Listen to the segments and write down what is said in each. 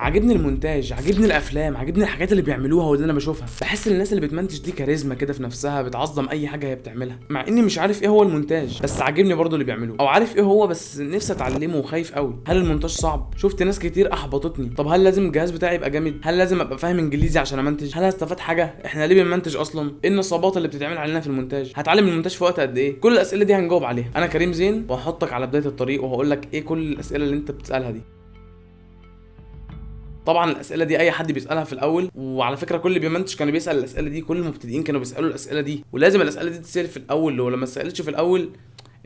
عاجبني المونتاج، عاجبني الافلام، عاجبني الحاجات اللي بيعملوها واللي انا بشوفها. بحس ان الناس اللي بتمنتج دي كاريزما كده في نفسها، بتعظم اي حاجه هي بتعملها، مع اني مش عارف ايه هو المونتاج، بس عاجبني برضو اللي بيعملوه، او عارف ايه هو بس نفسي اتعلمه وخايف قوي. هل المونتاج صعب؟ شفت ناس كتير احبطتني. طب هل لازم الجهاز بتاعي يبقى جامد؟ هل لازم ابقى فاهم انجليزي عشان امنتج؟ هل هستفاد حاجه؟ احنا ليه بنمنتج اصلا؟ ايه النصابات اللي بتتعمل علينا في المونتاج؟ هتعلم المونتاج في وقت قد ايه؟ كل الاسئله دي هنجاوب عليها. انا كريم زين، وهحطك على بدايه الطريق وهقول لك ايه كل الاسئله اللي انت بتسالها دي. طبعا الاسئله دي اي حد بيسالها في الاول، وعلى فكره كل اللي بيمنتج كان بيسال الاسئله دي، كل المبتدئين كانوا بيسالوا الاسئله دي، ولازم الاسئله دي تتسال في الاول. لو لما سالتش في الاول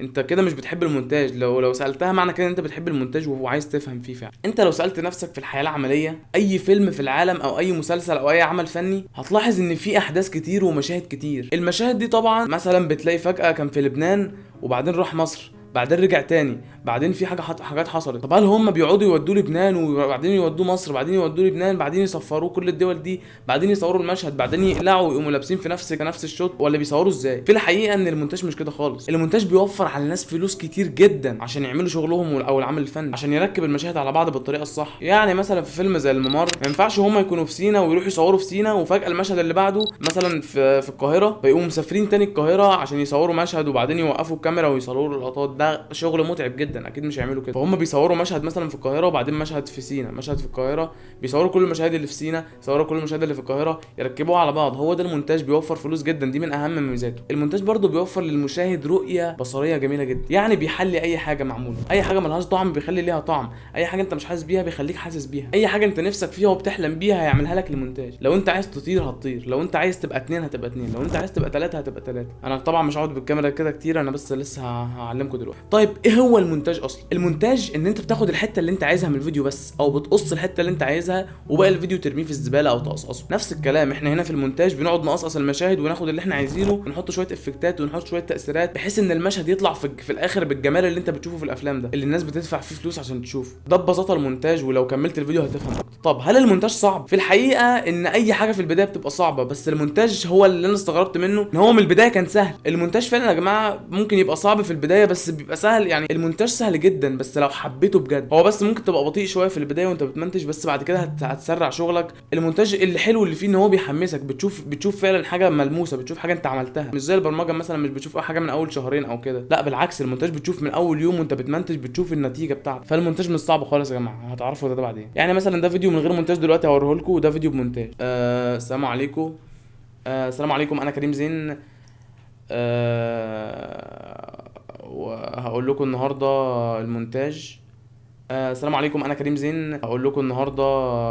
انت كده مش بتحب المونتاج. لو سالتها معنى كده انت بتحب المونتاج وعايز تفهم فيه فعلا. انت لو سالت نفسك في الحياه العمليه اي فيلم في العالم او اي مسلسل او اي عمل فني، هتلاحظ ان في احداث كتير ومشاهد كتير. المشاهد دي طبعا مثلا بتلاقي فجاه كان في لبنان وبعدين راح مصر، بعدين رجع تاني، بعدين في حاجات حصلت. طب هل هم بيقعدوا يودوه لبنان وبعدين يودوه مصر، بعدين يودوه لبنان، بعدين يصفروه كل الدول دي، بعدين يصوروا المشهد، بعدين يقلعوا ويقوموا لابسين في نفس الشوت، ولا بيصوروا ازاي؟ في الحقيقه ان المونتاج مش كده خالص. المونتاج بيوفر على الناس فلوس كتير جدا عشان يعملوا شغلهم او العمل الفني، عشان يركب المشاهد على بعض بالطريقه الصح. يعني مثلا في فيلم زي الممر ما ينفعش هم يكونوا في سينا ويروحوا يصوروا في سينا وفجاه المشهد اللي بعده مثلا في القاهره، فيقوموا مسافرين تاني القاهره عشان يصوروا مشهد وبعدين يوقفوا الكاميرا ويصوروا اللقطات. ده شغل متعب جدا، اكيد مش هيعملوا كده. فهم بيصوروا مشهد مثلا في القاهره وبعدين مشهد في سينا، مشهد في القاهره، بيصوروا كل المشاهد اللي في سينا، يصوروا كل المشاهد اللي في القاهره، يركبوها على بعض. هو ده المونتاج، بيوفر فلوس جدا، دي من اهم مميزاته. المونتاج برضو بيوفر للمشاهد رؤيه بصريه جميله جدا، يعني بيحلي اي حاجه معموله، اي حاجه ملهاش طعم بيخلي ليها طعم، اي حاجه انت مش حاسس بيها بيخليك حاسس بيها، اي حاجه انت نفسك فيها وبتحلم بيها هيعملها لك المونتاج. لو انت عايز تطير هتطير، لو انت عايز تبقى اتنين هتبقى اتنين، لو انت عايز تبقى تلاته هتبقى تلاته. انا طبعا مش هقعد بالكاميرا كده كتير، انا بس لسه هعلمكم دلوقتي. طيب ايه هو المونتاج اصلا؟ المونتاج ان انت بتاخد الحته اللي انت عايزها من الفيديو بس، او بتقص الحته اللي انت عايزها وباقي الفيديو ترميه في الزباله او تقصقصه. نفس الكلام احنا هنا في المونتاج، بنقعد نقصقص المشاهد وناخد اللي احنا عايزينه ونحط شويه افكتات ونحط شويه تاثيرات، بحيث ان المشهد يطلع في الاخر بالجمال اللي انت بتشوفه في الافلام ده، اللي الناس بتدفع فيه فلوس عشان تشوفه. ده ببساطه المونتاج، ولو كملت الفيديو هتفهم اكتر. طب هل المونتاج صعب؟ في الحقيقه ان اي حاجه في البدايه بتبقى صعبه، بس المونتاج هو اللي انا استغربت منه ان هو من البدايه كان سهل. المونتاج فعلا يا جماعه ممكن يبقى صعب في البدايه بس بيبقى سهل، يعني المونتاج سهل جدا بس لو حبيته بجد. هو بس ممكن تبقى بطيء شويه في البدايه وانت بتمنتج، بس بعد كده هتسرع شغلك. المونتاج اللي حلو اللي فيه ان هو بيحمسك، بتشوف فعلا حاجه ملموسه، بتشوف حاجه انت عملتها، مش زي البرمجه مثلا مش بتشوف حاجه من اول شهرين او كده، لا بالعكس المونتاج بتشوف من اول يوم وانت بتمنتج بتشوف النتيجه بتاعته. فالمونتاج مش صعب خالص يا جماعه، هتعرفوا ده بعدين. يعني مثلا ده فيديو من غير مونتاج دلوقتي هوريه لكم، وده فيديو بمونتاج. السلام عليكم. السلام عليكم، انا كريم زين. وهقول لكم النهارده المونتاج. السلام عليكم، انا كريم زين، هقول لكم النهارده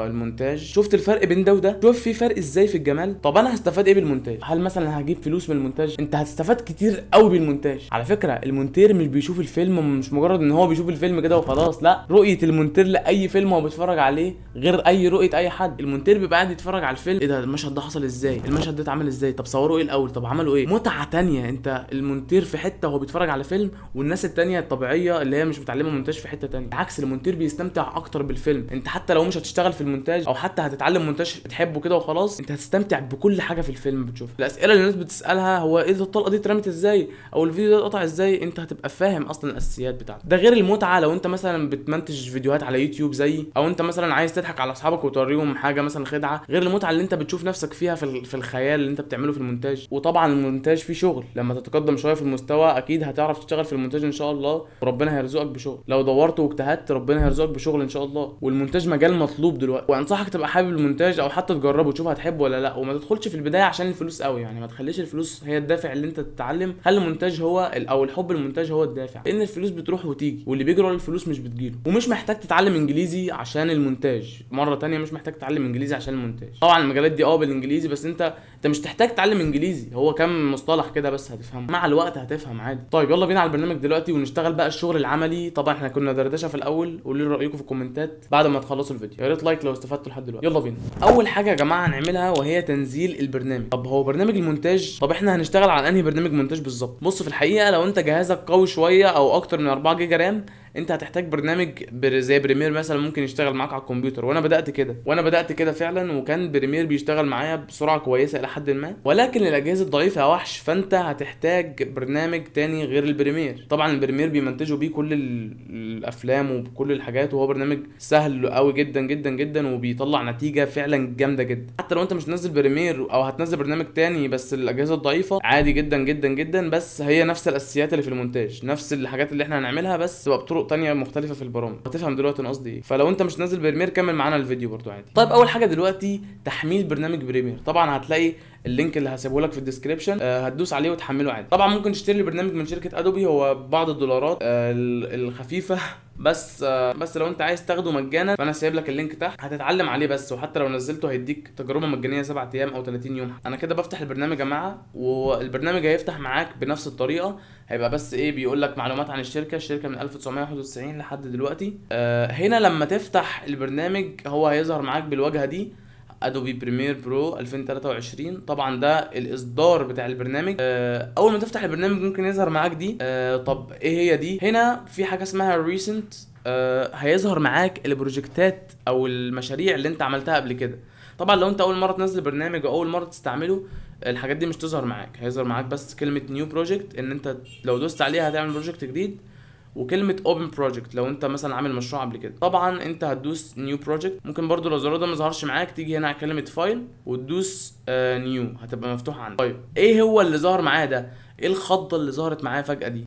المونتاج. شفت الفرق بين ده وده؟ شوف في فرق ازاي في الجمال. طب انا هستفاد ايه بالمونتاج؟ هل مثلا هجيب فلوس من المونتاج؟ انت هتستفاد كتير قوي بالمونتاج. على فكره المونتير مش بيشوف الفيلم، مش مجرد ان هو بيشوف الفيلم كده وخلاص، لا، رؤيه المونتير لاي فيلم هو بيتفرج عليه غير اي رؤيه اي حد. المونتير بيبقى قاعد يتفرج على الفيلم، ايه ده المشهد ده حصل ازاي، المشهد ده اتعمل ازاي، طب صوروا ايه الاول، طب عملوا ايه، متعه تانية. انت المونتير في حته وهو بيتفرج على فيلم، والناس التانية الطبيعيه اللي هي مش متعلمه مونتاج في حته تانية. بالعكس المونتير بيستمتع اكتر بالفيلم. انت حتى لو مش هتشتغل في المونتاج او حتى هتتعلم مونتاج بتحبه كده وخلاص، انت هتستمتع بكل حاجه في الفيلم بتشوفها. الاسئله اللي الناس بتسالها هو ايه الطلقه دي اترمت ازاي، او الفيديو ده اتقطع ازاي، انت هتبقى فاهم اصلا الاساسيات بتاعته. ده غير المتعه لو انت مثلا بتمنتج فيديوهات على يوتيوب زي، او انت مثلا عايز تضحك على اصحابك وتوريهم حاجه مثلا خدعه، غير المتعه اللي انت بتشوف نفسك فيها في الخيال اللي انت بتعمله في المونتاج. وطبعا المونتاج فيه شغل، لما تتقدم شويه في المستوى اكيد هتعرف تشتغل في المونتاج ان شاء الله، وربنا هيرزقك بشغل. لو دورت واجتهدت ربنا هيرزقك بشغل ان شاء الله. والمونتاج مجال مطلوب دلوقتي، وانصحك تبقى حابب المونتاج او حتى تجربه وتشوف هتحبه ولا لا، وما تدخلش في البدايه عشان الفلوس قوي، يعني ما تخليش الفلوس هي الدافع اللي انت تتعلم. خلي المونتاج هو او الحب المونتاج هو الدافع، لان الفلوس بتروح وتيجي، واللي بيجري ورا الفلوس مش بتجيله. ومش محتاج تتعلم انجليزي عشان المونتاج، مره تانية مش محتاج تتعلم انجليزي عشان المونتاج. طبعا المجالات دي بالانجليزي، بس انت مش تحتاج تتعلم انجليزي، هو كام مصطلح كده بس هتفهمه، مع الوقت هتفهم عادي. طيب يلا بينا على البرنامج دلوقتي ونشتغل بقى الشغل العملي. طبعا احنا كنا دردشه في الاول، قولوا لي رايكم في الكومنتات بعد ما تخلصوا الفيديو، يا ريت لايك لو استفدتوا لحد دلوقتي. يلا بينا. اول حاجه يا جماعه هنعملها وهي تنزيل البرنامج. طب هو برنامج المونتاج، طب احنا هنشتغل على انهي برنامج مونتاج بالظبط؟ بص في الحقيقه لو انت جهازك قوي شويه او اكتر من 4 جيجا رام، انت هتحتاج برنامج زي بريمير مثلا ممكن يشتغل معاك على الكمبيوتر. وانا بدات كده فعلا، وكان بريمير بيشتغل معايا بسرعه كويسه الى حد ما. ولكن الاجهزه الضعيفه يا وحش، فانت هتحتاج برنامج تاني غير البريمير. طبعا البريمير بيمنتجوا بيه كل الافلام وكل الحاجات، وهو برنامج سهل قوي جدا جدا جدا، وبيطلع نتيجه فعلا جامده جدا. حتى لو انت مش نازل بريمير او هتنزل برنامج تاني بس الاجهزه الضعيفه، عادي جدا جدا جدا، بس هي نفس الاساسيات اللي في المونتاج، نفس الحاجات اللي احنا هنعملها، بس تبقى بطرق تانية مختلفه في البرامج. هتفهم دلوقتي انا قصدي ايه. فلو انت مش نازل بريمير كمل معانا الفيديو برضو عادي. طيب اول حاجه دلوقتي تحميل برنامج بريمير. طبعا هتلاقي اللينك اللي هسيبه لك في الديسكريبشن، هتدوس عليه وتحمله عادي. طبعا ممكن تشتري البرنامج من شركه ادوبي، هو بعض الدولارات الخفيفه بس لو انت عايز تاخده مجانا فانا سايب لك اللينك تحت، هتتعلم عليه بس. وحتى لو نزلته هيديك تجربه مجانيه 7 ايام او 30 يوم. انا كده بفتح البرنامج يا جماعه، والبرنامج هيفتح معاك بنفس الطريقه. هيبقى بس ايه، بيقول لك معلومات عن الشركه من 1991 لحد دلوقتي. هنا لما تفتح البرنامج هو هيظهر معاك بالواجهه دي، ادوبي بريمير برو 2023. طبعا ده الاصدار بتاع البرنامج. اول ما تفتح البرنامج ممكن يظهر معاك دي. طب ايه هي دي؟ هنا في حاجه اسمها ريسنت. هيظهر معاك البروجكتات او المشاريع اللي انت عملتها قبل كده. طبعا لو انت اول مره تنزل برنامج او اول مره تستعمله، الحاجات دي مش تظهر معاك. هيظهر معاك بس كلمه نيو بروجكت، ان انت لو دوست عليها هتعمل بروجكت جديد، وكلمه اوبن بروجكت لو انت مثلا عامل مشروع قبل كده. طبعا انت هتدوس نيو بروجكت. ممكن برضو لو الزرار ده ما ظهرش معاك تيجي هنا على كلمه فايل وتدوس نيو، هتبقى مفتوحه عندك. طيب ايه هو اللي ظهر معايا ده؟ ايه الخضه اللي ظهرت معايا فجاه دي؟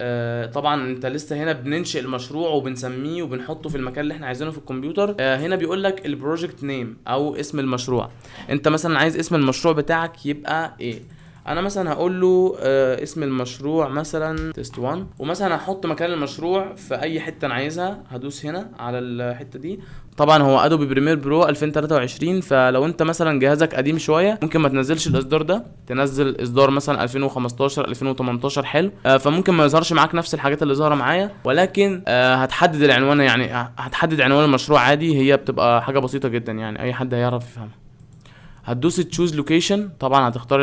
طبعا انت لسه هنا بننشئ المشروع وبنسميه وبنحطه في المكان اللي احنا عايزينه في الكمبيوتر. هنا بيقول لك البروجكت نيم او اسم المشروع. انت مثلا عايز اسم المشروع بتاعك يبقى ايه؟ انا مثلا هقول له اسم المشروع مثلا تيست 1، ومثلا هحط مكان المشروع في اي حته انا عايزها. هدوس هنا على الحته دي. طبعا هو ادوبي بريمير برو 2023، فلو انت مثلا جهازك قديم شويه ممكن ما تنزلش الاصدار ده، تنزل اصدار مثلا 2015 2018 حلو. فممكن ما يظهرش معاك نفس الحاجات اللي ظاهره معايا، ولكن هتحدد العنوان، يعني هتحدد عنوان المشروع عادي. هي بتبقى حاجه بسيطه جدا، يعني اي حد هيعرف يفهمها. هتدوس تشوز لوكيشن. طبعا هتختار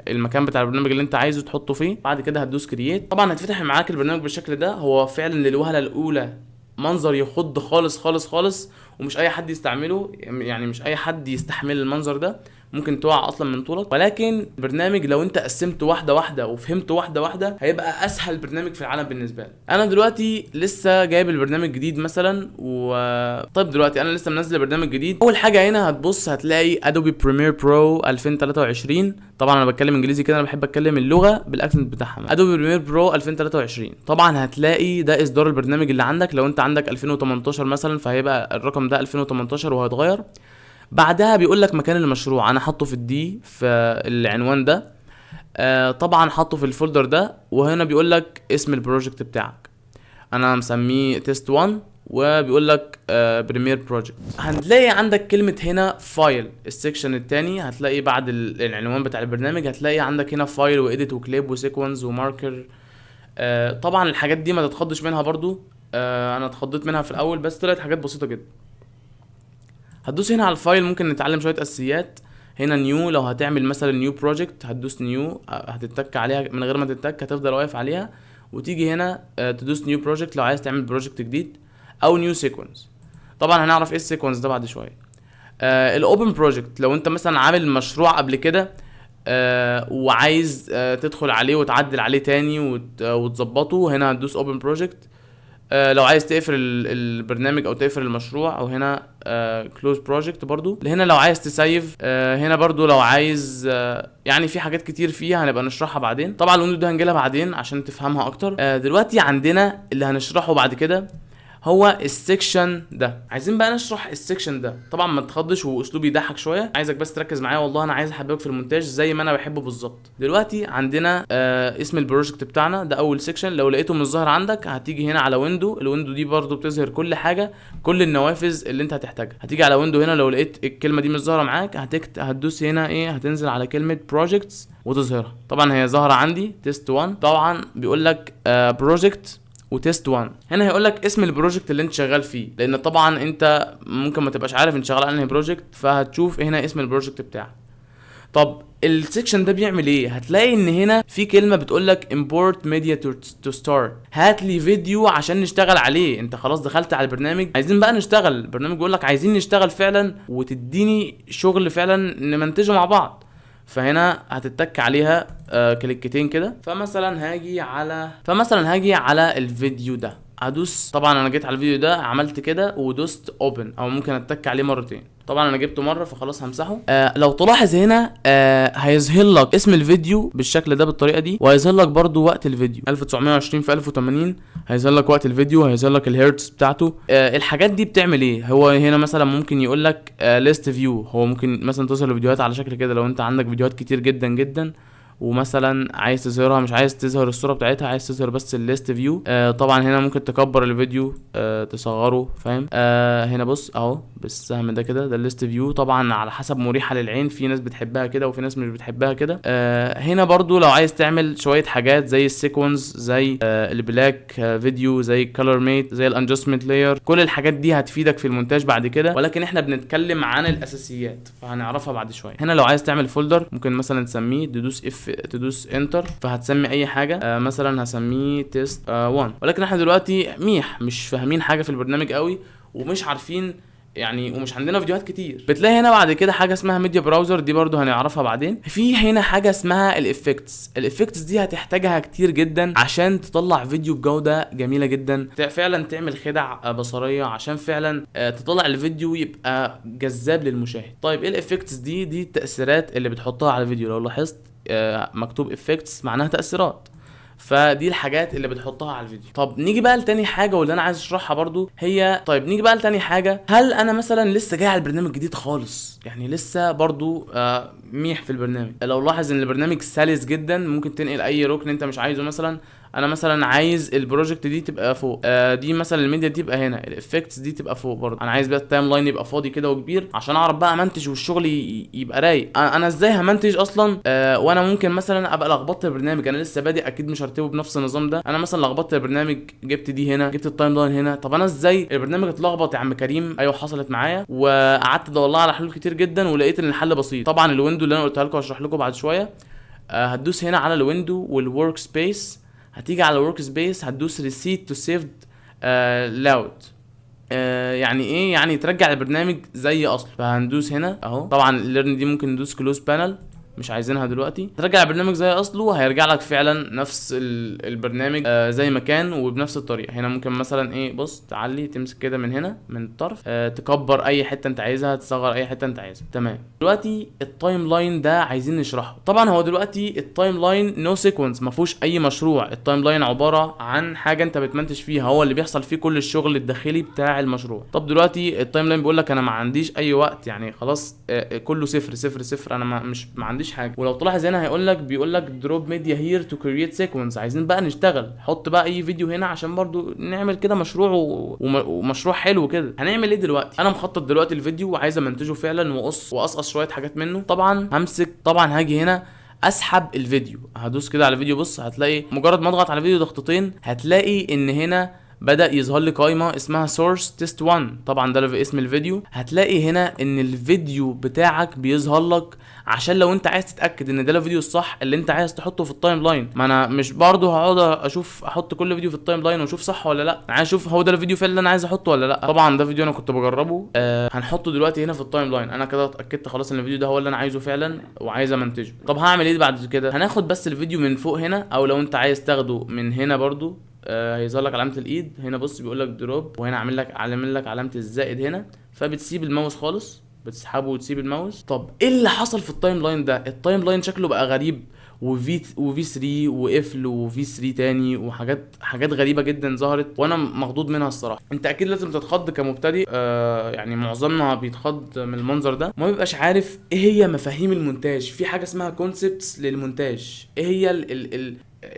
المكان بتاع البرنامج اللي انت عايزه تحطه فيه. بعد كده هتدوس كرييت. طبعا هتفتح معاك البرنامج بالشكل ده. هو فعلا للوهله الاولى منظر يخض خالص خالص خالص، ومش اي حد يستعمله، يعني مش اي حد يستحمل المنظر ده، ممكن تقع اصلا من طولك. ولكن البرنامج لو انت قسمته واحده واحده وفهمته واحده واحده هيبقى اسهل برنامج في العالم بالنسبه لك. انا دلوقتي لسه جايب البرنامج جديد مثلا طيب دلوقتي انا لسه منزل برنامج جديد. اول حاجه هنا هتبص هتلاقي ادوبي بريمير برو 2023. طبعا انا بتكلم انجليزي كده، انا بحب اتكلم اللغه بالاكسنت بتاعها. ادوبي بريمير برو 2023. طبعا هتلاقي ده اصدار البرنامج اللي عندك. لو انت عندك 2018 مثلا فهيبقى الرقم ده 2018 وهيتغير. بعدها بيقول لك مكان المشروع، انا حاطه في الدي في العنوان ده. طبعا حاطه في الفولدر ده. وهنا بيقول لك اسم البروجكت بتاعك، انا مسميه تيست 1، وبيقول لك بريمير بروجكت. هتلاقي عندك كلمه هنا فايل، السكشن الثاني هتلاقي بعد العنوان بتاع البرنامج هتلاقي عندك هنا فايل واديت وكليب وسيكونس وماركر. طبعا الحاجات دي ما تتخضش منها برضو. انا اتخضيت منها في الاول بس طلعت حاجات بسيطه جدا. هتدوس هنا على الفايل، ممكن نتعلم شويه اساسيات. هنا نيو، لو هتعمل مثلا نيو بروجكت هتدوس نيو، هتتك عليها من غير ما تتك، هتفضل واقف عليها. وتيجي هنا تدوس نيو بروجكت لو عايز تعمل بروجكت جديد، او نيو سيكونس. طبعا هنعرف ايه السيكونس ده بعد شويه. الاوبن بروجكت لو انت مثلا عامل مشروع قبل كده وعايز تدخل عليه وتعدل عليه تاني وتظبطه، هنا هتدوس اوبن بروجكت. لو عايز تقفل البرنامج او تقفل المشروع، او هنا كلوز بروجكت برضو. هنا لو عايز تسيف، هنا برضو لو عايز يعني في حاجات كتير فيها هنبقى نشرحها بعدين. طبعا الويندو ده هنجيلها بعدين عشان تفهمها اكتر. دلوقتي عندنا اللي هنشرحه بعد كده هو السكشن ده. عايزين بقى نشرح السكشن ده. طبعا ما تخضش واسلوبي يضحك شويه، عايزك بس تركز معايا، والله انا عايز احببك في المونتاج زي ما انا بحبه بالظبط. دلوقتي عندنا اسم البروجكت بتاعنا ده اول سكشن. لو لقيته مش ظاهر عندك هتيجي هنا على ويندو. الويندو دي برضو بتظهر كل حاجه، كل النوافذ اللي انت هتحتاجها. هتيجي على ويندو هنا، لو لقيت الكلمه دي مش ظاهره معاك هتدوس هنا ايه، هتنزل على كلمه بروجكتس وتظهرها. طبعا هي ظاهره عندي تيست 1. طبعا بيقول لك بروجكت وتيست 1. هنا هيقول لك اسم البروجكت اللي انت شغال فيه، لان طبعا انت ممكن ما تبقاش عارف انت شغال على انهي بروجكت، فهتشوف هنا اسم البروجكت بتاعك. طب السكشن ده بيعمل ايه؟ هتلاقي ان هنا في كلمه بتقولك import media to start، هات لي فيديو عشان نشتغل عليه. انت خلاص دخلت على البرنامج، عايزين بقى نشتغل. البرنامج بيقولك عايزين نشتغل فعلا وتديني شغل فعلا نمنتجه مع بعض. فهنا هتتك عليها كليكتين كده. فمثلا هاجي على الفيديو ده، هدوس. طبعا انا جيت على الفيديو ده عملت كده ودوست اوبن، او ممكن اتك عليه مرتين. طبعا انا جبته مره فخلاص همسحه. لو تلاحظ هنا هيظهر لك اسم الفيديو بالشكل ده بالطريقه دي، وهيظهر لك برضو وقت الفيديو 1920 في 1080. هيظهر لك وقت الفيديو، هيظهر لك الهيرتز بتاعته. الحاجات دي بتعمل ايه؟ هو هنا مثلا ممكن يقول لك ليست فيو. هو ممكن مثلا تظهر الفيديوهات على شكل كده لو انت عندك فيديوهات كتير جدا جدا، ومثلا عايز تظهرها، مش عايز تظهر الصوره بتاعتها، عايز تظهر بس الليست فيو. طبعا هنا ممكن تكبر الفيديو، تصغره، فاهم؟ هنا بص اهو بالسهم ده كده، ده الليست فيو. طبعا على حسب مريحه للعين، في ناس بتحبها كده وفي ناس مش بتحبها كده. هنا برضو لو عايز تعمل شويه حاجات زي السيكونس، زي البلاك فيديو، زي الكالر ميت، زي الادجستمنت لاير، كل الحاجات دي هتفيدك في المونتاج بعد كده، ولكن احنا بنتكلم عن الاساسيات فهنعرفها بعد شويه. هنا لو عايز تعمل فولدر ممكن مثلا تسميه، تدوس انتر فهتسمي اي حاجه. مثلا هسميه تيست 1. ولكن احنا دلوقتي مش فاهمين حاجه في البرنامج قوي ومش عارفين يعني، ومش عندنا فيديوهات كتير. بتلاقي هنا بعد كده حاجه اسمها ميديا براوزر، دي برضو هنعرفها بعدين. في هنا حاجه اسمها الافكتس دي هتحتاجها كتير جدا عشان تطلع فيديو بجوده جميله جدا، فعلا تعمل خدع بصريه عشان فعلا تطلع الفيديو يبقى جذاب للمشاهد. طيب ايه الافكتس دي التاثيرات اللي بتحطها على الفيديو. لو لاحظت مكتوب افكتس معناها تاثيرات، فدي الحاجات اللي بتحطها على الفيديو. طب نيجي بقى لتاني حاجه واللي انا عايز اشرحها برضو هي، نيجي بقى لتاني حاجه. هل انا مثلا لسه جاي على البرنامج جديد خالص، يعني لسه برضو ميح في البرنامج. لو لاحظ ان البرنامج سلس جدا، ممكن تنقل اي ركن انت مش عايزه. مثلا انا مثلا عايز البروجكت دي تبقى فوق، دي مثلا الميديا دي تبقى هنا، الافكتس دي تبقى فوق برضه. انا عايز بقى التايم لاين يبقى فاضي كده وكبير عشان اعرف بقى امنتج والشغل يبقى رايق. انا ازاي همنتج اصلا؟ وانا ممكن مثلا ابقى لخبطت البرنامج، انا لسه بادئ، اكيد مش هرتبه بنفس النظام ده. انا مثلا لخبطت البرنامج، جبت دي هنا، جبت التايم لاين هنا. طب انا ازاي البرنامج اتلخبط يا عم كريم؟ ايوه حصلت معايا، وقعدت ادور على حلول كتير جدا ولقيت ان الحل بسيط. طبعا الويندو اللي انا قلتها لكم هشرح لكم بعد شويه. هتدوس هنا على الويندو والورك سبيس، هتيجي على ورك سبيس هتدوس ريسيت تو سيفد لاود. يعني ايه؟ يعني ترجع البرنامج زي اصل. فهندوس هنا اهو. طبعا الليرن دي ممكن ندوس كلوز بانل، مش عايزينها دلوقتي. ترجع البرنامج زي اصله، هيرجع لك فعلا نفس البرنامج زي ما كان وبنفس الطريقه. هنا ممكن مثلا ايه، بص تعلي تمسك كده من هنا من الطرف، تكبر اي حته انت عايزها، تصغر اي حته انت عايزها. تمام. دلوقتي التايم لاين ده عايزين نشرحه. طبعا هو دلوقتي التايم لاين نو سيكونس، ما فيهوش اي مشروع. التايم لاين عباره عن حاجه انت بتمنتج فيها، هو اللي بيحصل فيه كل الشغل الداخلي بتاع المشروع. طب دلوقتي التايم لاين بيقول لك انا ما عنديش اي وقت، يعني خلاص كله صفر صفر صفر، انا ما عنديش حاجه. ولو تلاحظ هنا بيقول لك دروب ميديا هير تو كرييت سيكونس. عايزين بقى نشتغل، حط بقى اي فيديو هنا عشان برضو نعمل كده مشروع ومشروع حلو كده. هنعمل ايه دلوقتي؟ انا مخطط دلوقتي الفيديو وعايز امنتجه فعلا واقصقص شويه حاجات منه. طبعا هاجي هنا اسحب الفيديو، هدوس كده على الفيديو. بص هتلاقي مجرد ما اضغط على الفيديو ضغطتين هتلاقي ان هنا بدأ يظهر لي قائمة اسمها سورس تيست 1. طبعا ده اسم الفيديو. هتلاقي هنا ان الفيديو بتاعك بيظهر لك عشان لو انت عايز تتأكد ان ده الفيديو الصح اللي انت عايز تحطه في التايم لاين. ما انا مش برضه هقعد احط كل فيديو في التايم لاين واشوف صح ولا لا. انا عايز اشوف هو ده الفيديو فعلا اللي انا عايز احطه ولا لا. طبعا ده فيديو انا كنت بجربه، هنحطه دلوقتي هنا في التايم لاين. انا كده اتأكدت خلاص ان الفيديو ده هو اللي انا عايزه فعلا وعايز امنتجه. طب هعمل ايه بعد كده؟ هناخد بس الفيديو من فوق هنا، او لو انت عايز تاخده من هنا برضه هيظهر لك علامه الايد هنا. بص بيقول لك دروب، وهنا عامل لك علامه الزائد هنا. فبتسيب الماوس خالص، بتسحبه وتسيب الماوس. طب ايه اللي حصل في التايم لاين ده؟ التايم لاين شكله بقى غريب، وفي 3 وقفل وفي 3 تاني، حاجات غريبه جدا ظهرت وانا مخضوض منها الصراحه. انت اكيد لازم تتخض كمبتدئ، يعني معظمنا بيتخض من المنظر ده، ما بيبقاش عارف ايه هي مفاهيم المونتاج. في حاجه اسمها كونسبتس للمونتاج. ايه هي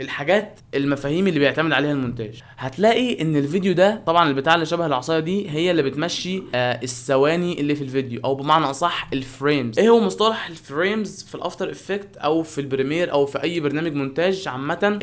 الحاجات المفاهيم اللي بيعتمد عليها المونتاج. هتلاقي ان الفيديو ده طبعا البتاع اللي شبه العصايه دي هي اللي بتمشي الثواني اللي في الفيديو، او بمعنى اصح الفريمز. ايه هو مصطلح الفريمز في الافتر افكت او في البريمير او في اي برنامج مونتاج عامه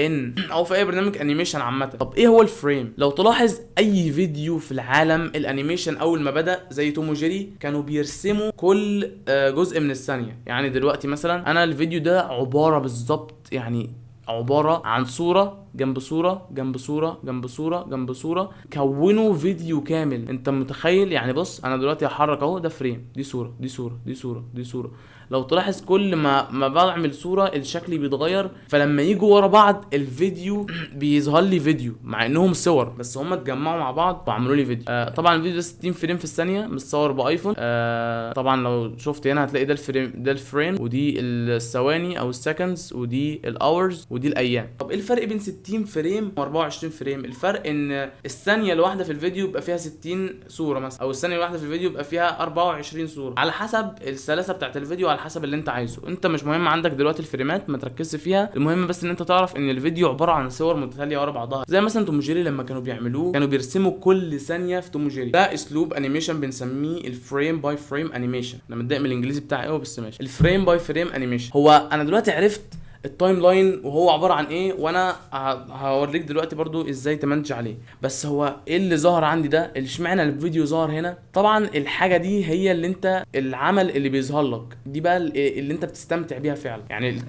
او في اي برنامج انيميشن عامه؟ طب ايه هو الفريم؟ لو تلاحظ اي فيديو في العالم الانيميشن اول ما بدا زي توم وجيري كانوا بيرسموا كل جزء من الثانيه. يعني دلوقتي مثلا انا الفيديو ده عباره بالظبط، يعني عبارة عن صورة جنب صورة جنب صورة جنب صورة جنب صورة، كونوا فيديو كامل. انت متخيل؟ يعني بص انا دلوقتي هحرك اهو، ده فريم، دي صورة دي صورة دي صورة دي صورة. لو تلاحظ كل ما بعمل صورة الشكل بيتغير، فلما يجوا ورا بعض الفيديو بيظهر لي فيديو مع انهم صور بس هم اتجمعوا مع بعض وعملوا لي فيديو. طبعا الفيديو ده 60 فريم في الثانية متصور بايفون. طبعا لو شفت هنا هتلاقي ده الفريم، ده الفريم، ودي الثواني او السكندز، ودي الاورز، ودي الايام. طب ايه الفرق بين 60 فريم و24 فريم؟ الفرق ان الثانيه الواحده في الفيديو يبقى فيها 60 صوره مثلا، او الثانيه الواحده في الفيديو يبقى فيها 24 صوره، على حسب السلاسه بتاعت الفيديو، على حسب اللي انت عايزه. انت مش مهم عندك دلوقتي الفريمات، ما تركزش فيها، المهم بس ان انت تعرف ان الفيديو عباره عن صور متتاليه ورا بعضها. زي مثلا توم جيري لما كانوا بيعملوه كانوا بيرسموا كل ثانيه في توم جيري. ده اسلوب انيميشن بنسميه الفريم باي فريم انيميشن. انا متضايق من الانجليزي بتاعي قوي بس ماشي. الفريم باي فريم انيميشن. هو انا دلوقتي عرفت التايم لاين وهو عباره عن ايه، وانا هوريك دلوقتي برضو ازاي تمنتج عليه. بس هو ايه اللي ظهر عندي ده؟ اللي اشمعنى الفيديو ظهر هنا؟ طبعا الحاجه دي هي اللي انت العمل اللي بيظهر لك دي بقى اللي انت بتستمتع بيها فعلا. يعني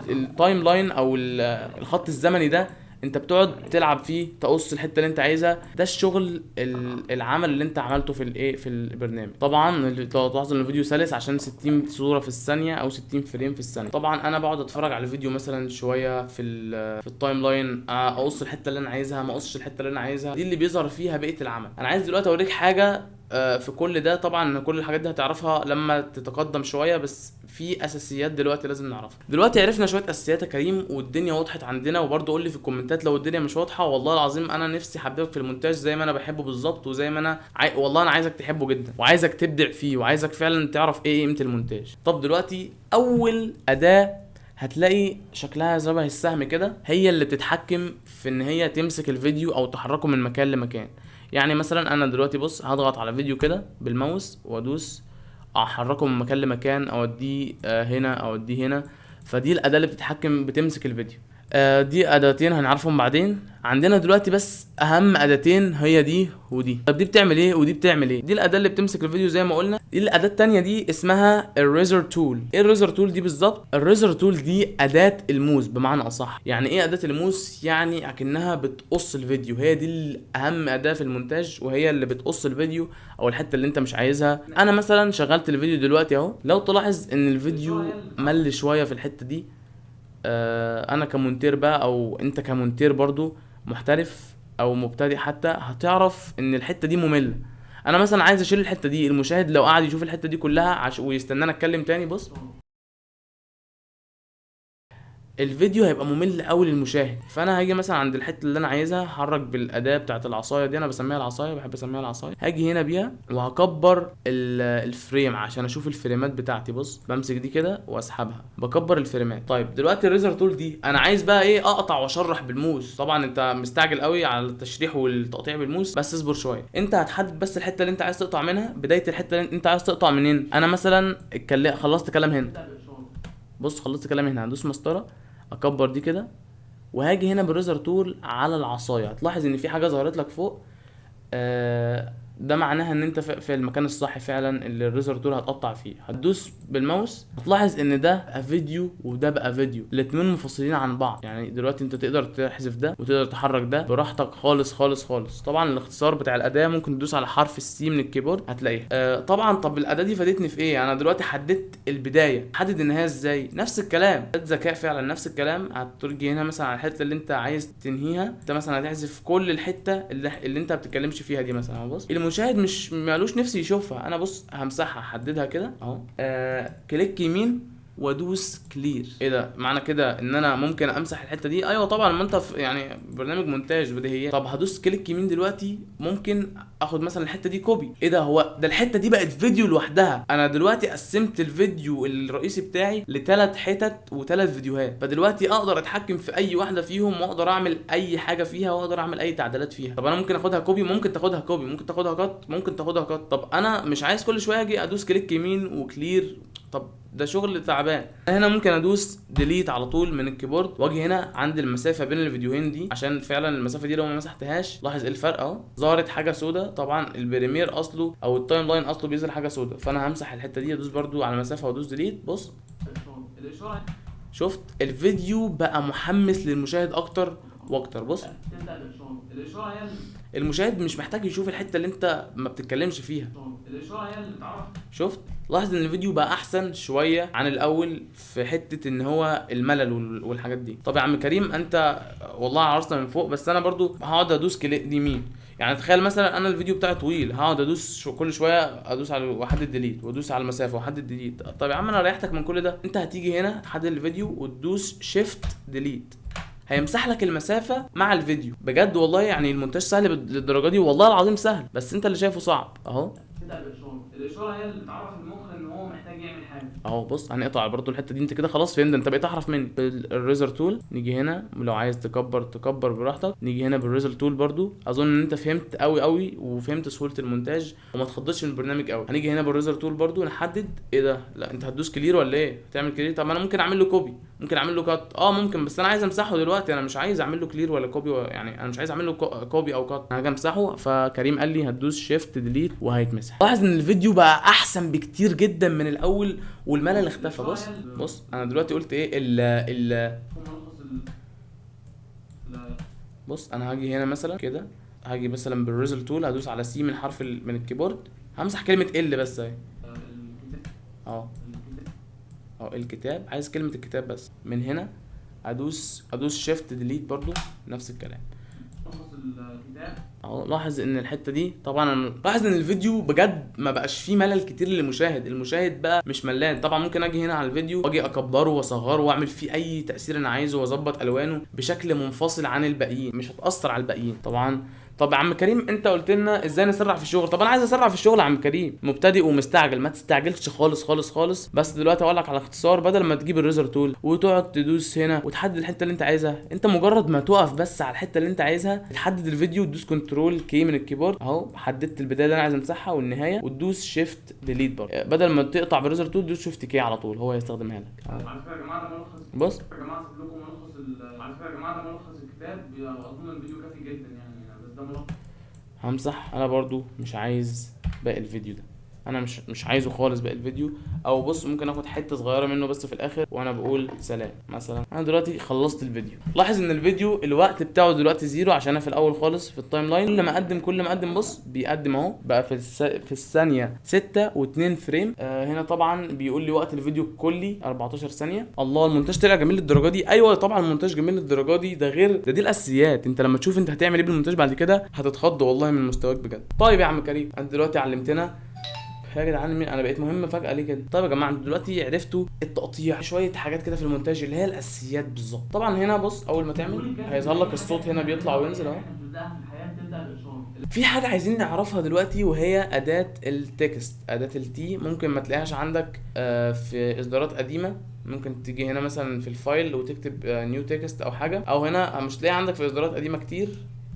التايم لاين او الخط الزمني ده انت بتقعد تلعب فيه، تقص الحته اللي انت عايزها. ده الشغل العمل اللي انت عملته في الايه في البرنامج. طبعا تلاحظ ان الفيديو سلس عشان 60 صوره في الثانيه او 60 فريم في الثانيه. طبعا انا بقعد اتفرج على الفيديو مثلا شويه في التايم لاين، اقص الحته اللي انا عايزها، ما اقصش الحته اللي انا عايزها. دي اللي بيظهر فيها بقيه العمل. انا عايز دلوقتي اوريك حاجه في كل ده. طبعا كل الحاجات دي هتعرفها لما تتقدم شويه، بس في اساسيات دلوقتي لازم نعرفها. دلوقتي عرفنا شويه اساسيات يا كريم والدنيا وضحت عندنا. وبرضه قول لي في الكومنتات لو الدنيا مش واضحه. والله العظيم انا نفسي احببك في المونتاج زي ما انا بحبه بالظبط، وزي ما انا والله انا عايزك تحبه جدا، وعايزك تبدع فيه، وعايزك فعلا تعرف ايه قيمه المونتاج. طب دلوقتي اول اداه هتلاقي شكلها شبه السهم كده، هي اللي بتتحكم في ان هي تمسك الفيديو او تحركه من مكان لمكان. يعني مثلا انا دلوقتي بص هضغط على فيديو كده بالماوس وادوس احركه من مكان لمكان، اوديه هنا اوديه هنا. فدي الاداه اللي بتتحكم بتمسك الفيديو. دي اداتين هنعرفهم بعدين. عندنا دلوقتي بس اهم اداتين هي دي ودي. طب دي بتعمل ايه ودي بتعمل ايه؟ دي الاداه اللي بتمسك الفيديو زي ما قلنا. دي الاداه التانية دي اسمها الريزر تول. ايه الريزر تول دي بالظبط؟ الريزر تول دي اداه الموس بمعنى اصح. يعني ايه اداه الموس؟ يعني اكنها بتقص الفيديو. هي دي اهم اداه في المونتاج، وهي اللي بتقص الفيديو او الحته اللي انت مش عايزها. انا مثلا شغلت الفيديو دلوقتي اهو، لو تلاحظ ان الفيديو مل شويه في الحته دي. انا كمونتير بقى او انت كمونتير برضو محترف او مبتدئ حتى هتعرف ان الحته دي ممله. انا مثلا عايز اشيل الحته دي. المشاهد لو قاعد يشوف الحته دي كلها ويستنانا اتكلم تاني، بص الفيديو هيبقى ممل قوي للمشاهد. فانا هاجي مثلا عند الحته اللي انا عايزها احرك بالاداه بتاعه العصايه دي. انا بسميها العصايه، بحب اسميها العصايه. هاجي هنا بيها وهكبر الفريم عشان اشوف الفريمات بتاعتي. بص بمسك دي كده واسحبها، بكبر الفريمات. طيب دلوقتي الريزر تول دي انا عايز بقى ايه؟ اقطع واشرح بالموس. طبعا انت مستعجل قوي على التشريح والتقطيع بالموس، بس اصبر شويه. انت هتحدد بس الحته اللي انت عايز تقطع منها، بدايه الحته اللي انت عايز تقطع منين. انا مثلا خلصت كلام هنا، بص خلصت كلام هنا، هندوس مسطره اكبر دي كده، وهاجي هنا بالريزر تول على العصايه. هتلاحظ ان في حاجه ظهرت لك فوق. ده معناها ان انت في المكان الصح فعلا اللي الريزر تول هتقطع فيه. هتدوس بالماوس هتلاحظ ان ده فيديو وده بقى فيديو، الاتنين منفصلين عن بعض. يعني دلوقتي انت تقدر تحذف ده وتقدر تحرك ده براحتك خالص خالص خالص. طبعا الاختصار بتاع الاداه ممكن تدوس على حرف السي من الكيبورد هتلاقيها. طبعا طب الاداه دي فادتني في ايه؟ انا دلوقتي حددت البدايه، حدد النهايه ازاي؟ نفس الكلام، ده ذكاء فعلا. نفس الكلام هترجي هنا مثلا على الحته اللي انت عايز تنهيها. انت مثلا هتحذف كل الحته اللي انت بتتكلمش فيها دي مثلا. بص المشاهد مش مالوش نفسي يشوفها. انا بص همسحها، احددها كده اهو. كليك يمين وادوس كلير. ايه ده؟ معنى كده ان انا ممكن امسح الحته دي؟ ايوه طبعا، ما انت يعني برنامج مونتاج بديهيات. طب هدوس كليك يمين دلوقتي، ممكن اخد مثلا الحته دي كوبي. ايه ده؟ هو ده الحته دي بقت فيديو لوحدها. انا دلوقتي قسمت الفيديو الرئيسي بتاعي ل3 حتت و3 فيديوهات، فدلوقتي اقدر اتحكم في اي واحده فيهم واقدر اعمل اي حاجه فيها واقدر اعمل اي تعديلات فيها. طب انا ممكن اخدها كوبي، ممكن تاخدها كوبي، ممكن تاخدها كات، ممكن تاخدها كات. طب انا مش عايز كل شويه اجي ادوس كليك يمين وكلير، طب ده شغل تعبان. هنا ممكن ادوس ديليت على طول من الكيبورد واجي هنا عند المسافه بين الفيديوهين دي، عشان فعلا المسافه دي لو ما مسحتهاش لاحظ ايه الفرق اهو، ظهرت حاجه سودا. طبعا البريمير اصله او التايم لاين اصله بيظهر حاجه سودا، فانا همسح الحته دي، ادوس برده على المسافه وادوس ديليت. بص الاشاره، شفت الفيديو بقى محمس للمشاهد اكتر واكتر. بص الاشاره هي المشاهد مش محتاج يشوف الحته اللي انت ما بتتكلمش فيها، الاشاره هي اللي تعرف. شفت؟ لاحظ ان الفيديو بقى احسن شويه عن الاول في حته ان هو الملل والحاجات دي. طب يا عم كريم انت والله على راسنا من فوق، بس انا برضو هقعد ادوس كليك يمين. يعني تخيل مثلا انا الفيديو بتاعي طويل، هقعد ادوس كل شويه ادوس على واحدد ديليت وادوس على المسافه واحدد ديليت. طب يا عم انا ريحتك من كل ده. انت هتيجي هنا تحدد الفيديو وتدوس شيفت ديليت، هيمسح لك المسافه مع الفيديو. بجد والله يعني المونتاج سهل للدرجه دي؟ والله العظيم سهل، بس انت اللي شايفه صعب اهو. الاشاره هي اللي بتعرف المخ ان هو محتاج يعمل حاجه اهو. بص هنقطع برضو الحته دي، انت كده خلاص فهمت، انت بقيت احرف مني. بالريزر تول نيجي هنا، لو عايز تكبر براحتك. نيجي هنا بالريزر تول برضو. اظن ان انت فهمت قوي وفهمت سهوله المونتاج وما تخضش من البرنامج قوي. هنيجي هنا بالريزر تول برضو نحدد. ايه ده؟ لا انت هتدوس كلير ولا ايه؟ تعمل كلير؟ طب انا ممكن اعمل له كوبي، ممكن اعمل له كات، ممكن، بس انا عايز امسحه دلوقتي، انا مش عايز اعمل له كلير ولا كوبي يعني انا مش عايز اعمل له كوبي او كات، انا هاجي امسحه. فكريم قال لي هتدوس شيفت ديليت وهيتمسح. لاحظ ان الفيديو بقى احسن بكتير جدا من الاول والملل اختفى. بص انا دلوقتي قلت ايه بص انا هاجي هنا مثلا كده، هاجي مثلا بالريزل تول هدوس على سي من حرف من الكيبورد، همسح كلمه ال بس اهي اهو الكتاب، عايز كلمه الكتاب بس. من هنا ادوس شيفت ديليت برضو نفس الكلام اهو. لاحظ ان الحته دي طبعا، لاحظ ان الفيديو بجد ما بقاش فيه ملل كتير للمشاهد، المشاهد بقى مش ملان. طبعا ممكن اجي هنا على الفيديو واجي اكبره واصغره واعمل فيه اي تاثير انا عايزه واظبط الوانه بشكل منفصل عن الباقيين، مش هتاثر على الباقيين طبعا. طب يا عم كريم انت قلت لنا ازاي نسرع في الشغل. طب انا عايز اسرع في الشغل يا عم كريم، مبتدئ ومستعجل، ما تستعجلش خالص خالص خالص. بس دلوقتي هقول لك على اختصار، بدل ما تجيب الريزر تول وتقعد تدوس هنا وتحدد الحته اللي انت عايزها، انت مجرد ما تقف بس على الحته اللي انت عايزها تحدد الفيديو وتدوس كنترول كي من الكيبورد اهو، حددت البدايه اللي انا عايز امسحها والنهايه، وتدوس شيفت ديليت برضه. بدل ما تقطع بالريزر تول تدوس شيفت كي على طول، هو هيستخدمها لك. على فكره يا جماعه ده ملخص، بص يا جماعه سيب لكم ملخص على فكره يا جماعه ده ملخص الكتاب، اظن الفيديو كافي جدا يعني، بس ده ملخص. همسح، انا برضو مش عايز باقي الفيديو ده، انا مش عايزه خالص باقي الفيديو. او بص ممكن اخد حته صغيره منه بس في الاخر وانا بقول سلام مثلا. انا دلوقتي خلصت الفيديو. لاحظ ان الفيديو الوقت بتاعه دلوقتي 0 عشان انا في الاول خالص في التايم لاين كل ما اقدم بص بيقدم اهو بقى في الثانيه 6 و2 فريم. هنا طبعا بيقول لي وقت الفيديو الكلي 14 ثانيه. الله المونتاج طلع جميل للدرجه دي. ايوه طبعا المونتاج جميل للدرجه دي، ده غير دي الاساسيات. انت لما تشوف انت هتعمل ايه بالمونتاج بعد كده هتتخض والله من مستواك بجد. طيب يا عم كريم انت دلوقتي علمتنا يا جدعان مين انا بقيت مهم فجاه ليه كده؟ طيب يا جماعه انتوا دلوقتي عرفتوا التقطيع، شويه حاجات كده في المونتاج اللي هي الاساسيات بالظبط. طبعا هنا بص اول ما تعمل هيظهر لك الصوت هنا بيطلع وينزل اهو. في حاجه عايزين نعرفها دلوقتي وهي اداه التكست، اداه التي. ممكن ما تلاقيهاش عندك في اصدارات قديمه، ممكن تيجي هنا مثلا في الفايل وتكتب نيو تكست او حاجه، او هنا مش تلاقيها عندك في اصدارات قديمه كتير،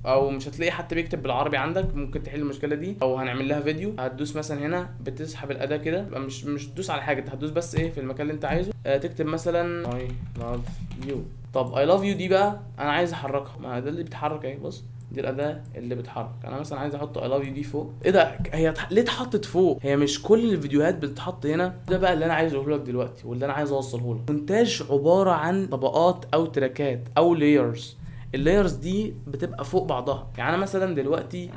او مش هتلاقي حتى بيكتب بالعربي عندك. ممكن تحل المشكله دي او هنعمل لها فيديو. هتدوس مثلا هنا بتسحب الاداه كده، يبقى مش تدوس على حاجه، انت هتدوس بس ايه في المكان اللي انت عايزه. تكتب مثلا I love you. طب I love you دي بقى انا عايز احركها، ما ده اللي بيتحرك اهي. بص دي الاداه اللي بتحرك. انا مثلا عايز احط I love you دي فوق. ايه ده؟ هي ليه اتحطت فوق؟ هي مش كل الفيديوهات بتتحط هنا. ده بقى اللي انا عايز اقوله لك دلوقتي واللي انا عايز اوصله لك. مونتاج عباره عن طبقات او تراكات او لايرز. اللايرز دي بتبقى فوق بعضها. يعني انا مثلا دلوقتي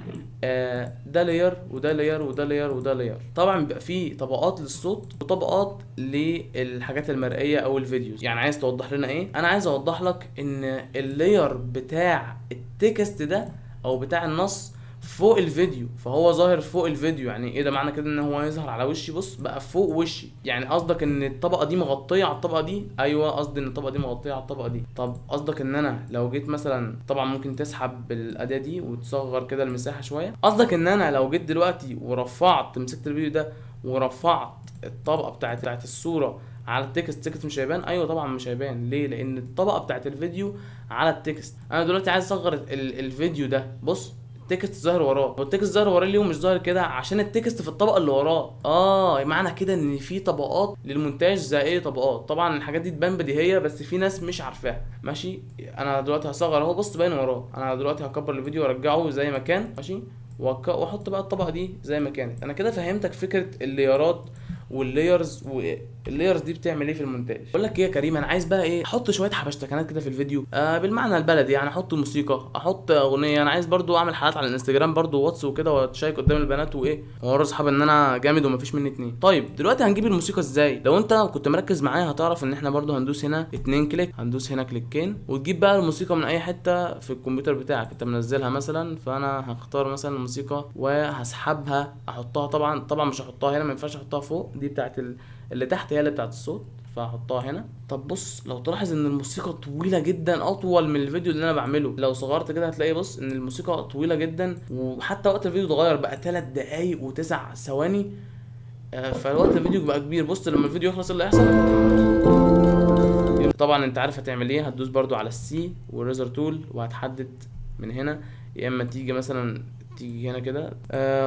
ده لاير وده لاير وده لاير وده لاير. طبعا بيبقى فيه طبقات للصوت وطبقات للحاجات المرئيه او الفيديوز. يعني عايز توضح لنا ايه؟ انا عايز اوضح لك ان اللاير بتاع التكست ده او بتاع النص فوق الفيديو، فهو ظاهر فوق الفيديو. يعني ايه ده؟ معنى كده ان هو يظهر على وشي. بص بقى فوق وشي. يعني قصدك ان الطبقه دي مغطيه على الطبقه دي؟ ايوه قصدي ان الطبقه دي مغطيه على الطبقه دي. طب قصدك ان انا لو جيت مثلا، طبعا ممكن تسحب بالاداه دي وتصغر كده المساحه شويه. قصدك ان انا لو جيت دلوقتي ورفعت، مسكت الفيديو ده ورفعت الطبقه بتاعت الصوره على التكست مش هيبان؟ ايوه طبعا مش هيبان. ليه؟ لان الطبقه بتاعت الفيديو على التكست. انا دلوقتي عايز اصغر الفيديو ده، بص التكست ظاهر وراه، والتكست ظاهر وراه ليه ومش ظاهر كده؟ عشان التكست في الطبقه اللي وراه. معنى كده ان في طبقات للمونتاج زي ايه طبقات. طبعا الحاجات دي تبان بديهيه بس في ناس مش عارفاها. ماشي، انا دلوقتي هصغر اهو، بص باين وراه. انا دلوقتي هكبر الفيديو وارجعه زي ما كان. ماشي، واحط بقى الطبقه دي زي ما كانت. انا كده فهمتك فكره الليارات واللايرز، واللايرز دي بتعمل ايه في المونتاج. بقول لك ايه يا كريم، انا عايز بقى ايه، احط شويه حبشتكنات كده في الفيديو بالمعنى البلدي. يعني احط موسيقى، احط اغنيه. انا عايز برضو اعمل حلقات على الانستجرام برضو واتس وكده، واتشيك قدام البنات وايه، واوري اصحابي ان انا جامد ومفيش مني اتنين. طيب دلوقتي هنجيب الموسيقى ازاي؟ لو انت كنت مركز معايا هتعرف ان احنا برضو هندوس هنا 2 كليك، هندوس هنا كليكين، وتجيب بقى الموسيقى من اي حته في الكمبيوتر بتاعك انت منزلها مثلا. فانا هختار مثلا الموسيقى وهسحبها احطها. طبعا مش هحطها هنا، ما ينفعش احطها فوق، دي بتاعت اللي تحت هي اللي بتاعت الصوت، فهحطها هنا. طب بص، لو تلاحظ ان الموسيقى طويله جدا، اطول من الفيديو اللي انا بعمله. لو صغرت كده هتلاقي بص ان الموسيقى طويله جدا، وحتى وقت الفيديو اتغير بقى 3 دقايق و9 ثواني. فوقت الفيديو بقى كبير. بص لما الفيديو يخلص اللي هيحصل، طبعا انت عارف هتعمل ايه. هتدوس برضو على السي والريزر تول وهتحدد من هنا. يا اما تيجي مثلا تيجي هنا كده.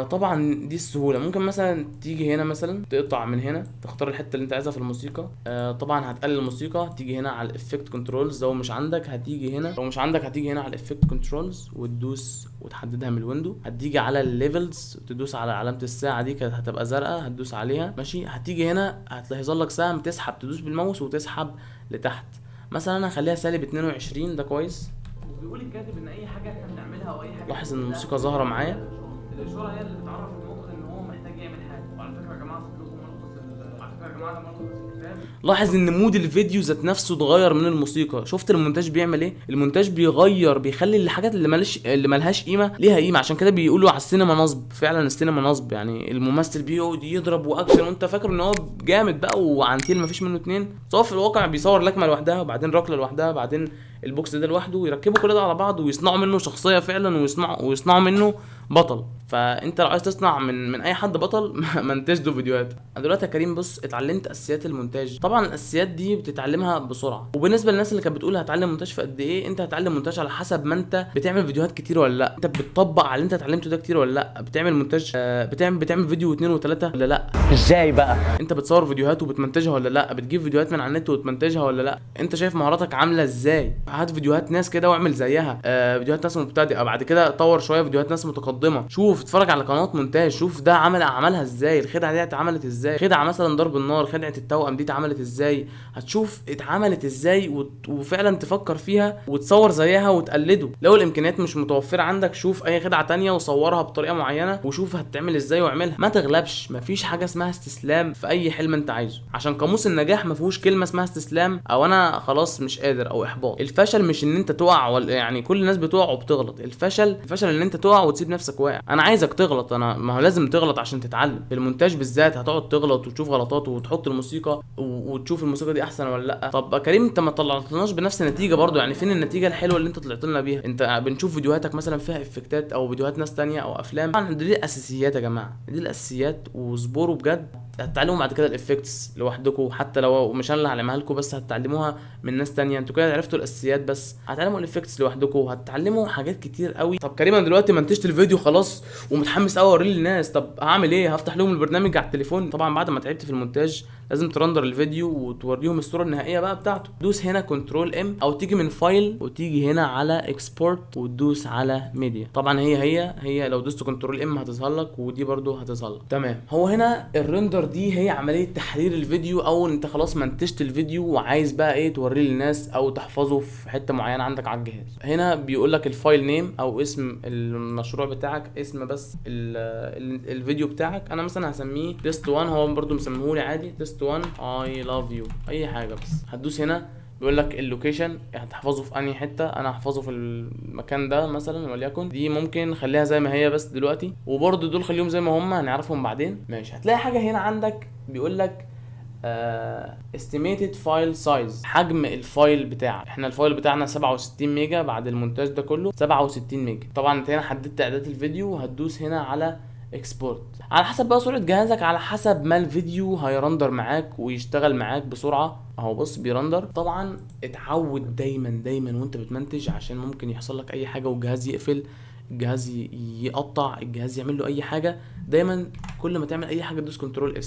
طبعا دي السهوله. ممكن مثلا تيجي هنا مثلا تقطع من هنا، تختار الحته اللي انت عايزها في الموسيقى. طبعا هتقلل الموسيقى، تيجي هنا على الافكت كنترولز. لو مش عندك هتيجي هنا، هتيجي هنا على الافكت كنترولز وتدوس وتحددها من الويندو. هتيجي على الليفلز تدوس على علامه الساعه دي، كانت هتبقى زرقاء، هتدوس عليها. ماشي، هتيجي هنا هتلاحظ لك سهم تسحب، تدوس بالماوس وتسحب لتحت. مثلا انا هخليها سالب 22، ده كويس. وبيقول الكاتب ان اي حاجه احنا بنعملها او اي حاجه لاحظ ان الموسيقى ظاهره معايا. الاشاره هي اللي بتعرف المخ ان هو محتاج يعمل حاجه. وعلى فكره يا جماعه صدقوا ملخص على فكره يا جماعه ده ملخص الكتاب. لاحظ ان مود الفيديو ذات نفسه اتغير من الموسيقى. شفت المونتاج بيعمل ايه؟ المونتاج بيغير، بيخلي الحاجات اللي ملهاش قيمه ليها قيمه. عشان كده بيقولوا على السينما نصب. فعلا السينما نصب. يعني الممثل بيقعد يضرب واكشن وانت فاكر ان هو جامد بقى وعنتيل مفيش منه اتنين. سواء في الواقع بيصور لكمه لوحدها، وبعدين ركله لوحدها، بعدين البوكس ده لوحده، ويركبوا كل ده على بعض ويصنعوا منه شخصيه فعلا، ويصنعوا منه بطل. فانت لو عايز تصنع من اي حد بطل منتج له فيديوهات. انا دلوقتي يا كريم بص اتعلمت اساسيات المونتاج. طبعا الاساسيات دي بتتعلمها بسرعه. وبالنسبه للناس اللي كانت بتقول هتعلم مونتاج في قد ايه، انت هتعلم مونتاج على حسب ما انت بتعمل فيديوهات كتير ولا لا، انت بتطبق على اللي انت اتعلمته ده كتير ولا لا، بتعمل مونتاج بتعمل فيديو واثنين وثلاثه ولا لا، ازاي بقى، انت بتصور فيديوهات وبتمنتجها ولا لا، بتجيب فيديوهات من على النت وتمنتجها ولا لا، انت شايف مهاراتك عامله ازاي. هات فيديوهات ناس كده واعمل زيها. فيديوهات ناس مبتدئه، بعد كده طور شويه فيديوهات ناس متقدمه. شوف اتفرج على قنوات مونتاج، شوف ده عملها ازاي، الخدعه دي اتعملت ازاي، خدعه مثلا ضرب النار، خدعه التوأم دي اتعملت ازاي. هتشوف اتعملت ازاي وفعلا تفكر فيها وتصور زيها وتقلده. لو الامكانيات مش متوفره عندك، شوف اي خدعه تانية وصورها بطريقه معينه وشوف هتتعمل ازاي واعملها. ما تغلبش، مفيش حاجه اسمها استسلام في اي حلم انت عايزه. عشان قاموس النجاح ما فيهوش كلمه اسمها استسلام او انا خلاص مش قادر او احباط. الفشل مش ان انت تقع يعني كل الناس بتقع وبتغلط. الفشل ان انت تقع وتسيب نفسك واقع. انا عايزك تغلط. ما هو لازم تغلط عشان تتعلم. في المونتاج بالذات هتقعد تغلط وتشوف غلطات وتحط الموسيقى وتشوف الموسيقى دي احسن ولا لا. طب يا كريم انت ما طلعتناش بنفس النتيجه برضو، يعني فين النتيجه الحلوه اللي انت طلعت لنا بيها؟ انت بنشوف فيديوهاتك مثلا فيها افكتات او فيديوهات ناس تانية او افلام. طبعا دي الاساسيات يا جماعه، دي الاساسيات، واصبروا بجد. هتتعلموا بعد كده الافكتس لوحدكم، حتى لو مش انا اللي هعلمها لكم، بس هتتعلموها من ناس تانية. انتوا كده عرفتوا الاساسيات، بس هتتعلموا الافكتس لوحدكم، هتتعلموا حاجات كتير قوي. طب كريم انا دلوقتي منتجت الفيديو خلاص ومتحمس قوي اوريه للناس، طب هعمل ايه؟ هفتح لهم البرنامج على التليفون؟ طبعا بعد ما تعبت في المونتاج لازم ترندر الفيديو وتوريهم الصوره النهائيه بقى بتاعته. دوس هنا كنترول ام، او تيجي من فايل وتيجي هنا على اكسبورت وتدوس على ميديا. طبعا هي لو دوست كنترول ام هتظهر لك، ودي برده هتظهر لك. تمام. هو هنا الرندر دي هي عمليه تحرير الفيديو، او انت خلاص منتجت الفيديو وعايز بقى ايه توريه للناس او تحفظه في حته معينه عندك على الجهاز. هنا بيقول لك الفايل نيم او اسم المشروع بتاعك، اسم بس الفيديو بتاعك. انا مثلا هسميه تيست 1، هو برده مسميهولي عادي تيست 1 I love you، اي حاجه. بس هتدوس هنا بيقول لك اللوكيشن هتحفظه في انهي حته. انا هحفظه في المكان ده مثلا، وليكن دي ممكن نخليها زي ما هي بس دلوقتي، وبرده دول خليهم زي ما هم هنعرفهم بعدين. ماشي. هتلاقي حاجه هنا عندك بيقول لك estimated file size، حجم الفايل بتاعك. احنا الفايل بتاعنا 67 ميجا بعد المونتاج ده كله، 67 ميجا. طبعا انت هنا حددت اعداد الفيديو وهتدوس هنا على اكسبورت على حسب بقى سرعه جهازك، على حسب ما الفيديو هيرندر معاك ويشتغل معاك بسرعه. اهو بص بيرندر. طبعا اتعود دايما وانت بتمنتج، عشان ممكن يحصل لك اي حاجه والجهاز يقفل، الجهاز يقطع، الجهاز يعمل له اي حاجه. دايما كل ما تعمل اي حاجه تدوس كنترول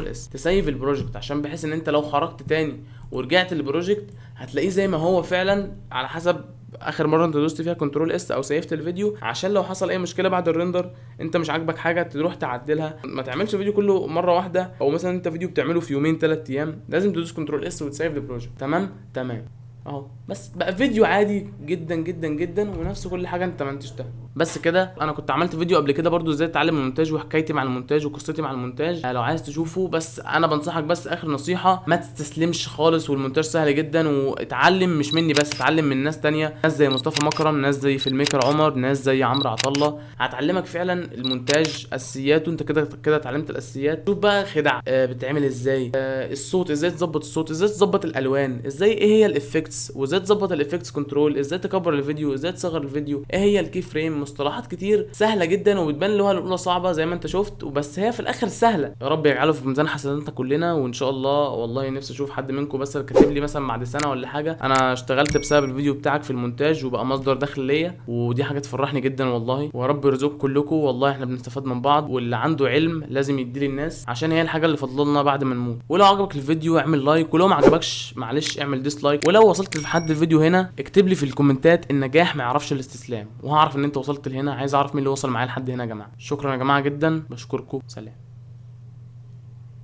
اس تسيف البروجكت، عشان بحيث ان انت لو خرجت تاني ورجعت للبروجكت هتلاقيه زي ما هو فعلا على حسب اخر مره انت دوست فيها كنترول اس او سيفت الفيديو، عشان لو حصل اي مشكله بعد الريندر انت مش عاجبك حاجه تروح تعدلها. ما تعملش الفيديو كله مره واحده، او مثلا انت فيديو بتعمله في يومين 3 ايام، لازم تدوس كنترول اس وتسيف البروجكت. تمام اهو. بس بقى فيديو عادي جدا ونفس كل حاجه انت منتجتها. بس كده. انا كنت عملت فيديو قبل كده برضو ازاي اتعلم المونتاج وحكايتي مع المونتاج وقصتي مع المونتاج، لو عايز تشوفه. بس انا بنصحك بس اخر نصيحه، ما تستسلمش خالص، والمونتاج سهل جدا. واتعلم مش مني بس، اتعلم من ناس تانية، ناس زي مصطفى مكرم، ناس زي فيلم ميكر عمر، ناس زي عمرو عطله، هتعلمك فعلا المونتاج اساسياته. انت كده اتعلمت الاساسيات. شوف بقى خدع بتتعمل ازاي، الصوت ازاي تظبط الصوت، ازاي تظبط الالوان، ازاي ايه هي الافكتس، وازاي تظبط الافكتس كنترول، ازاي تكبر الفيديو، ازاي تصغر الفيديو، ايه هي الكي فريم. مصطلحات كتير سهله جدا وبتبان اللي هو الاولى صعبه زي ما انت شفت، وبس هي في الاخر سهله. يا رب يجعله في ميزان حسناتنا كلنا. وان شاء الله والله نفسي اشوف حد منكم بس كاتب لي مثلا بعد سنه ولا حاجه انا اشتغلت بسبب الفيديو بتاعك في المونتاج وبقى مصدر دخل ليا، ودي حاجه تفرحني جدا والله. ويا رب يرزقكم كلكم، والله احنا بنستفاد من بعض، واللي عنده علم لازم يديه للناس، عشان هي الحاجه اللي فضلنا بعد ما نموت. ولو عجبك الفيديو اعمل لايك، ولو ما عجبكش معلش اعمل ديسلايك. ولو وصلت لحد الفيديو هنا اكتب لي في الكومنتات النجاح ما يعرفش الاستسلام، وهعرف ان انت وصلت لهنا. عايز اعرف مين اللي وصل معايا لحد هنا يا جماعه. شكرا يا جماعه جدا، بشكركم، سلام.